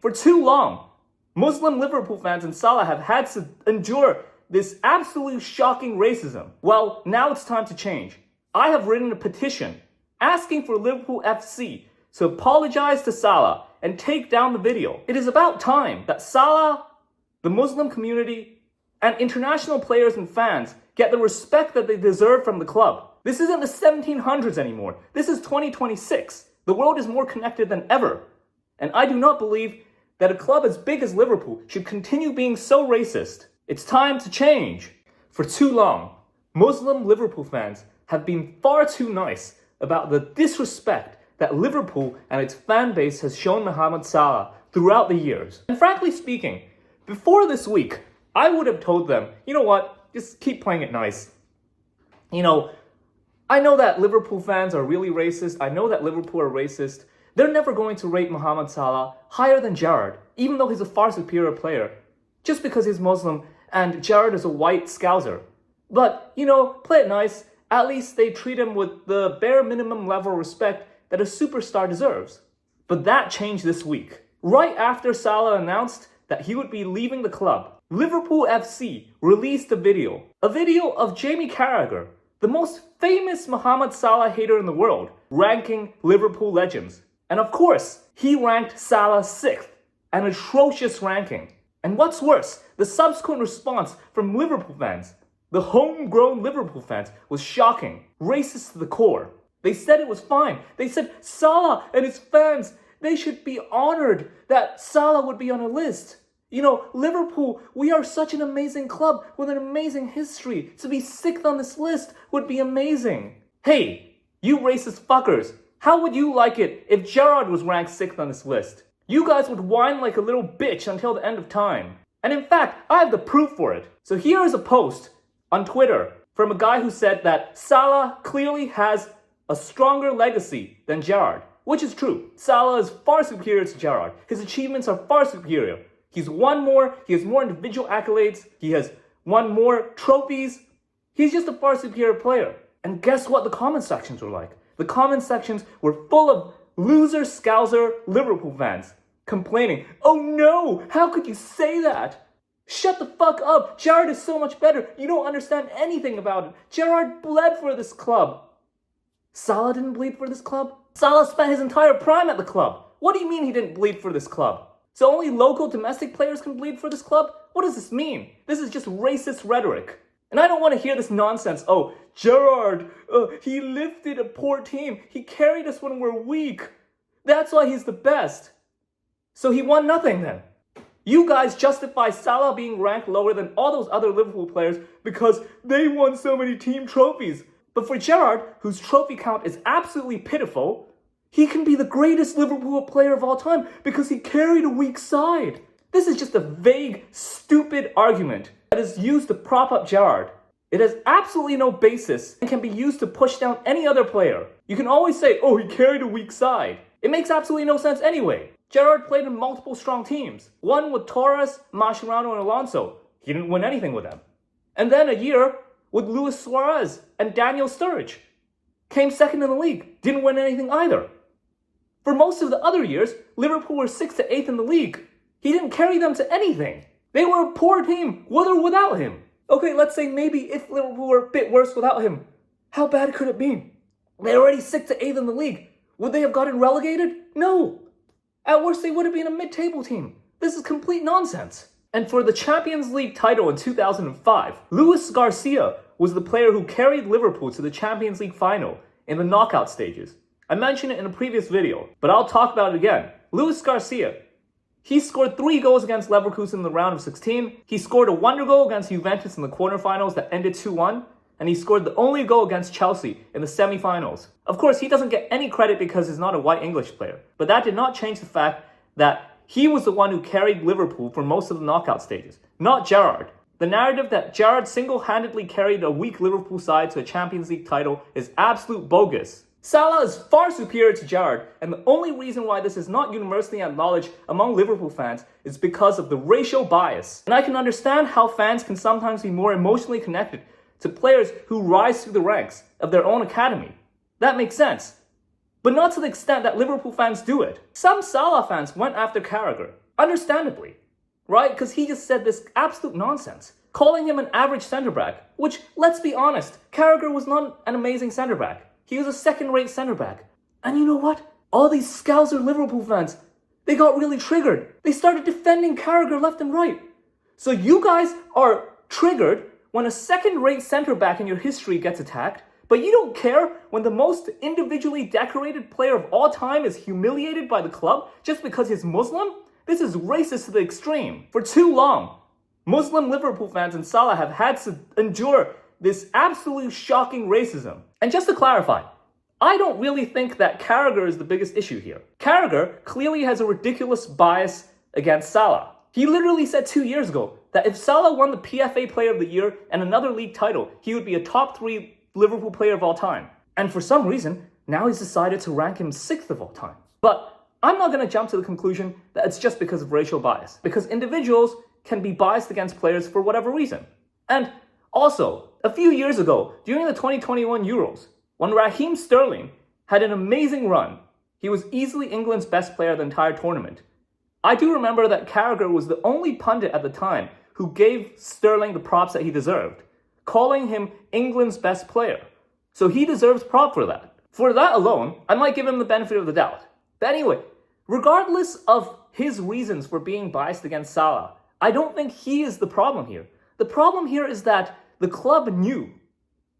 For too long, Muslim Liverpool fans and Salah have had to endure this absolute shocking racism. Well, now it's time to change. I have written a petition asking for Liverpool FC to apologize to Salah and take down the video. It is about time that Salah, the Muslim community, and international players and fans get the respect that they deserve from the club. This isn't the 1700s anymore. This is 2026. The world is more connected than ever. And I do not believe that a club as big as Liverpool should continue being so racist. It's time to change. For too long, Muslim Liverpool fans have been far too nice about the disrespect that Liverpool and its fan base has shown Mohamed Salah throughout the years. And frankly speaking, before this week, I would have told them, you know what, just keep playing it nice. I know that Liverpool fans are really racist. I know that Liverpool are racist. They're never going to rate Mohamed Salah higher than Gerrard, even though he's a far superior player, just because he's Muslim and Gerrard is a white scouser. But, play it nice. At least they treat him with the bare minimum level of respect that a superstar deserves. But that changed this week. Right after Salah announced that he would be leaving the club, Liverpool FC released a video of Jamie Carragher, the most famous Mohamed Salah hater in the world, ranking Liverpool legends. And of course, he ranked Salah 6th, an atrocious ranking. And what's worse, the subsequent response from Liverpool fans, the homegrown Liverpool fans, was shocking, racist to the core. They said it was fine. They said Salah and his fans, they should be honored that Salah would be on a list. Liverpool, we are such an amazing club with an amazing history. To be 6th on this list would be amazing. Hey, you racist fuckers, how would you like it if Gerrard was ranked 6th on this list? You guys would whine like a little bitch until the end of time. And in fact, I have the proof for it. So here is a post on Twitter from a guy who said that Salah clearly has a stronger legacy than Gerrard, which is true. Salah is far superior to Gerrard. His achievements are far superior. He's won more, he has more individual accolades, he has won more trophies. He's just a far superior player. And guess what the comment sections were like? The comment sections were full of loser, scouser Liverpool fans complaining, "Oh no, how could you say that? Shut the fuck up, Gerrard is so much better, you don't understand anything about it. Gerrard bled for this club." Salah didn't bleed for this club? Salah spent his entire prime at the club. What do you mean he didn't bleed for this club? So only local domestic players can bleed for this club? What does this mean? This is just racist rhetoric. And I don't want to hear this nonsense. Oh, Gerrard, he lifted a poor team. He carried us when we're weak. That's why he's the best. So he won nothing then. You guys justify Salah being ranked lower than all those other Liverpool players because they won so many team trophies. But for Gerrard, whose trophy count is absolutely pitiful, he can be the greatest Liverpool player of all time because he carried a weak side. This is just a vague, stupid argument that is used to prop up Gerrard. It has absolutely no basis and can be used to push down any other player. You can always say, oh, he carried a weak side. It makes absolutely no sense anyway. Gerrard played in multiple strong teams. One with Torres, Mascherano, and Alonso. He didn't win anything with them. And then a year with Luis Suarez and Daniel Sturridge. Came second in the league. Didn't win anything either. For most of the other years, Liverpool were 6th to 8th in the league. He didn't carry them to anything. They were a poor team, with or without him. Okay, let's say maybe if Liverpool were a bit worse without him. How bad could it be? They're already 6th to 8th in the league. Would they have gotten relegated? No. At worst, they would have been a mid-table team. This is complete nonsense. And for the Champions League title in 2005, Luis Garcia was the player who carried Liverpool to the Champions League final in the knockout stages. I mentioned it in a previous video, but I'll talk about it again. Luis Garcia, he scored 3 goals against Leverkusen in the round of 16. He scored a wonder goal against Juventus in the quarterfinals that ended 2-1. And he scored the only goal against Chelsea in the semi-finals. Of course, he doesn't get any credit because he's not a white English player. But that did not change the fact that he was the one who carried Liverpool for most of the knockout stages, not Gerrard. The narrative that Gerrard single-handedly carried a weak Liverpool side to a Champions League title is absolute bogus. Salah is far superior to Gerrard, and the only reason why this is not universally acknowledged among Liverpool fans is because of the racial bias. And I can understand how fans can sometimes be more emotionally connected to players who rise through the ranks of their own academy. That makes sense. But not to the extent that Liverpool fans do it. Some Salah fans went after Carragher. Understandably, right? Because he just said this absolute nonsense, calling him an average centre back, which, let's be honest, Carragher was not an amazing centre back. He was a second-rate centre back. And you know what? All these Scouser Liverpool fans, they got really triggered. They started defending Carragher left and right. So you guys are triggered when a second-rate centre back in your history gets attacked, but you don't care when the most individually decorated player of all time is humiliated by the club just because he's Muslim? This is racist to the extreme. For too long, Muslim Liverpool fans and Salah have had to endure this absolutely shocking racism. And just to clarify, I don't really think that Carragher is the biggest issue here. Carragher clearly has a ridiculous bias against Salah. He literally said 2 years ago that if Salah won the PFA Player of the Year and another league title, he would be a top 3 Liverpool player of all time. And for some reason, now he's decided to rank him 6th of all time. But I'm not going to jump to the conclusion that it's just because of racial bias, because individuals can be biased against players for whatever reason. And also, a few years ago, during the 2021 Euros, when Raheem Sterling had an amazing run, he was easily England's best player of the entire tournament. I do remember that Carragher was the only pundit at the time who gave Sterling the props that he deserved, calling him England's best player. So he deserves prop for that. For that alone, I might give him the benefit of the doubt. But anyway, regardless of his reasons for being biased against Salah, I don't think he is the problem here. The problem here is that the club knew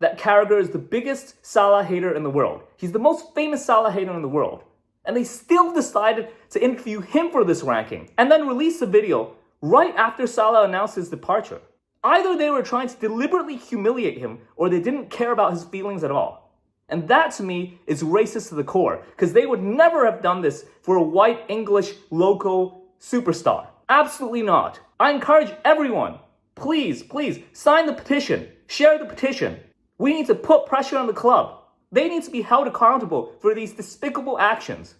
that Carragher is the biggest Salah hater in the world. He's the most famous Salah hater in the world. And they still decided to interview him for this ranking and then release a video right after Salah announced his departure. Either they were trying to deliberately humiliate him or they didn't care about his feelings at all. And that to me is racist to the core, because they would never have done this for a white English local superstar. Absolutely not. I encourage everyone, please sign the petition, share the petition. We need to put pressure on the club. They need to be held accountable for these despicable actions.